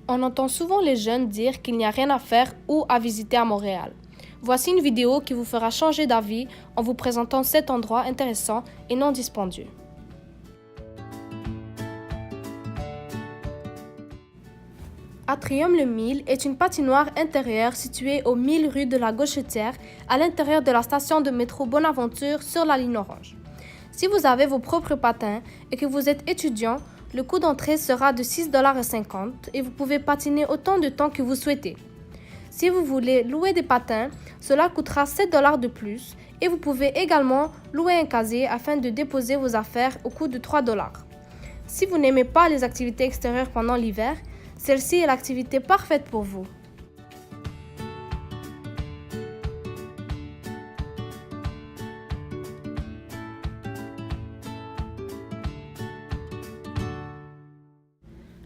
On entend souvent les jeunes dire qu'il n'y a rien à faire ou à visiter à Montréal. Voici une vidéo qui vous fera changer d'avis en vous présentant 7 endroits intéressants et non dispendieux. Atrium Le Mille est une patinoire intérieure située au 1000 rue de la Gauchetière, à l'intérieur de la station de métro Bonaventure sur la ligne orange. Si vous avez vos propres patins et que vous êtes étudiant, le coût d'entrée sera de 6,50 $ et vous pouvez patiner autant de temps que vous souhaitez. Si vous voulez louer des patins, cela coûtera 7 $ de plus et vous pouvez également louer un casier afin de déposer vos affaires au coût de 3 $. Si vous n'aimez pas les activités extérieures pendant l'hiver, celle-ci est l'activité parfaite pour vous.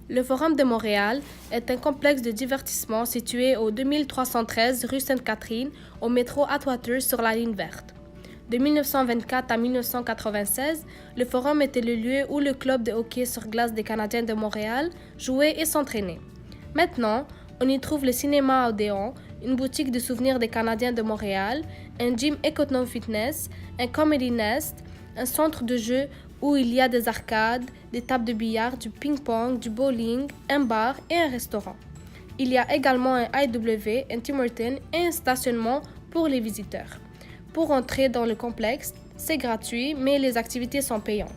Le Forum de Montréal est un complexe de divertissement situé au 2313 rue Sainte-Catherine, au métro Atwater sur la ligne verte. De 1924 à 1996, le Forum était le lieu où le club de hockey sur glace des Canadiens de Montréal jouait et s'entraînait. Maintenant, on y trouve le cinéma Odéon, une boutique de souvenirs des Canadiens de Montréal, un gym Econo Fitness, un Comedy Nest, un centre de jeux où il y a des arcades, des tables de billard, du ping-pong, du bowling, un bar et un restaurant. Il y a également un IW, un Tim Hortons et un stationnement pour les visiteurs. Pour entrer dans le complexe, c'est gratuit, mais les activités sont payantes.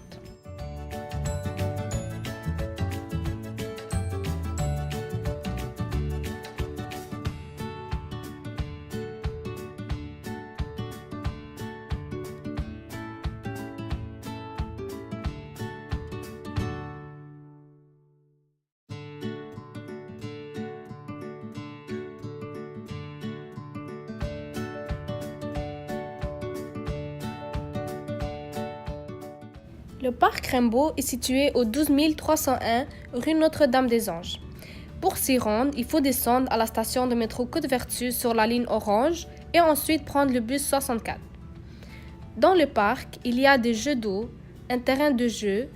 Le parc Rimbaud est situé au 12 301 rue Notre-Dame-des-Anges. Pour s'y rendre, il faut descendre à la station de métro Côte-Vertu sur la ligne orange et ensuite prendre le bus 64. Dans le parc, il y a des jeux d'eau, un terrain de jeu,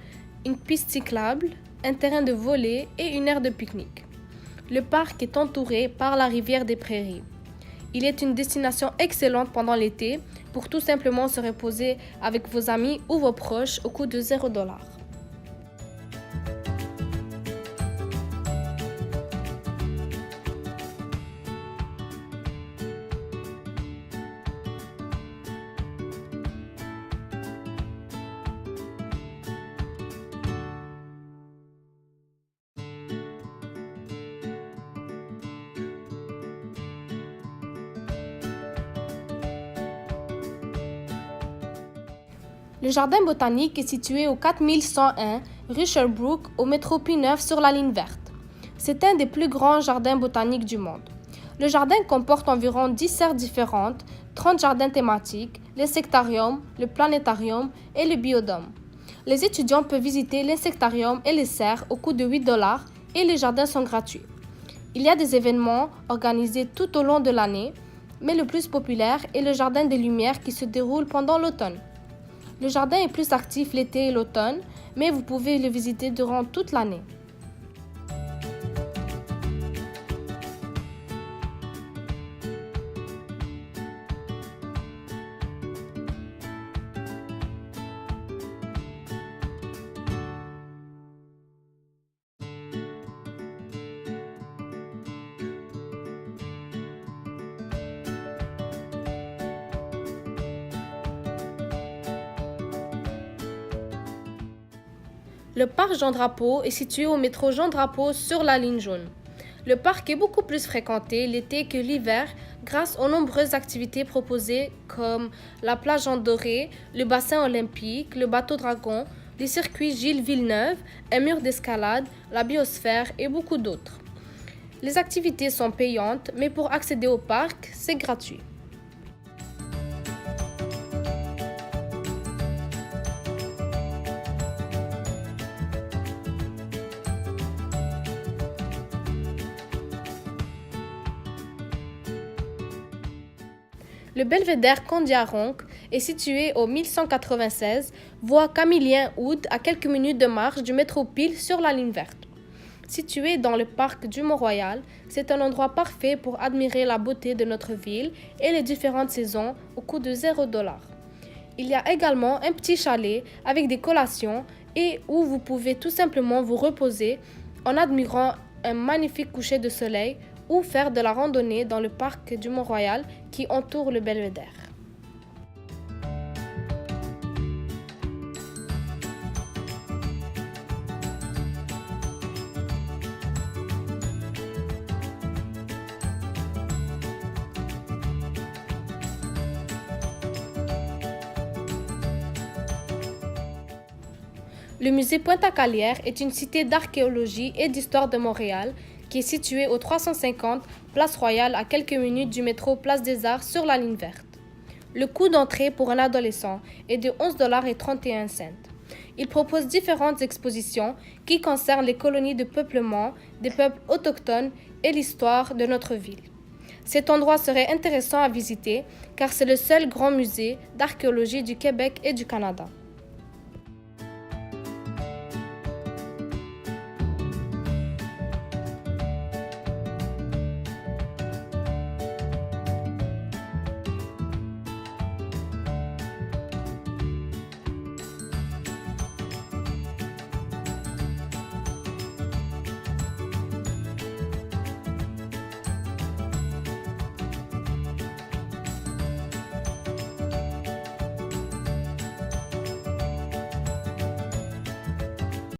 une piste cyclable, un terrain de volley et une aire de pique-nique. Le parc est entouré par la rivière des Prairies. Il est une destination excellente pendant l'été pour tout simplement se reposer avec vos amis ou vos proches au coût de 0 $. Le jardin botanique est situé au 4101 rue Sherbrooke au métro P9 sur la ligne verte. C'est un des plus grands jardins botaniques du monde. Le jardin comporte environ 10 serres différentes, 30 jardins thématiques, l'insectarium, le planétarium et le biodôme. Les étudiants peuvent visiter l'insectarium et les serres au coût de 8 $ et les jardins sont gratuits. Il y a des événements organisés tout au long de l'année, mais le plus populaire est le jardin des Lumières qui se déroule pendant l'automne. Le jardin est plus actif l'été et l'automne, mais vous pouvez le visiter durant toute l'année. Le parc Jean-Drapeau est situé au métro Jean-Drapeau sur la ligne jaune. Le parc est beaucoup plus fréquenté l'été que l'hiver grâce aux nombreuses activités proposées comme la plage en doré, le bassin olympique, le bateau dragon, les circuits Gilles Villeneuve, un mur d'escalade, la biosphère et beaucoup d'autres. Les activités sont payantes, mais pour accéder au parc, c'est gratuit. Le belvédère Kondiaronk est situé au 1196, voie Camillien-Houde, à quelques minutes de marche du métro Peel sur la ligne verte. Situé dans le parc du Mont-Royal, c'est un endroit parfait pour admirer la beauté de notre ville et les différentes saisons au coût de $0. Il y a également un petit chalet avec des collations et où vous pouvez tout simplement vous reposer en admirant un magnifique coucher de soleil ou faire de la randonnée dans le parc du Mont-Royal qui entoure le belvédère. Le musée Pointe-à-Calière est une cité d'archéologie et d'histoire de Montréal qui est située au 350 Place Royale à quelques minutes du métro Place des Arts sur la ligne verte. Le coût d'entrée pour un adolescent est de $11,31. Il propose différentes expositions qui concernent les colonies de peuplement des peuples autochtones et l'histoire de notre ville. Cet endroit serait intéressant à visiter car c'est le seul grand musée d'archéologie du Québec et du Canada.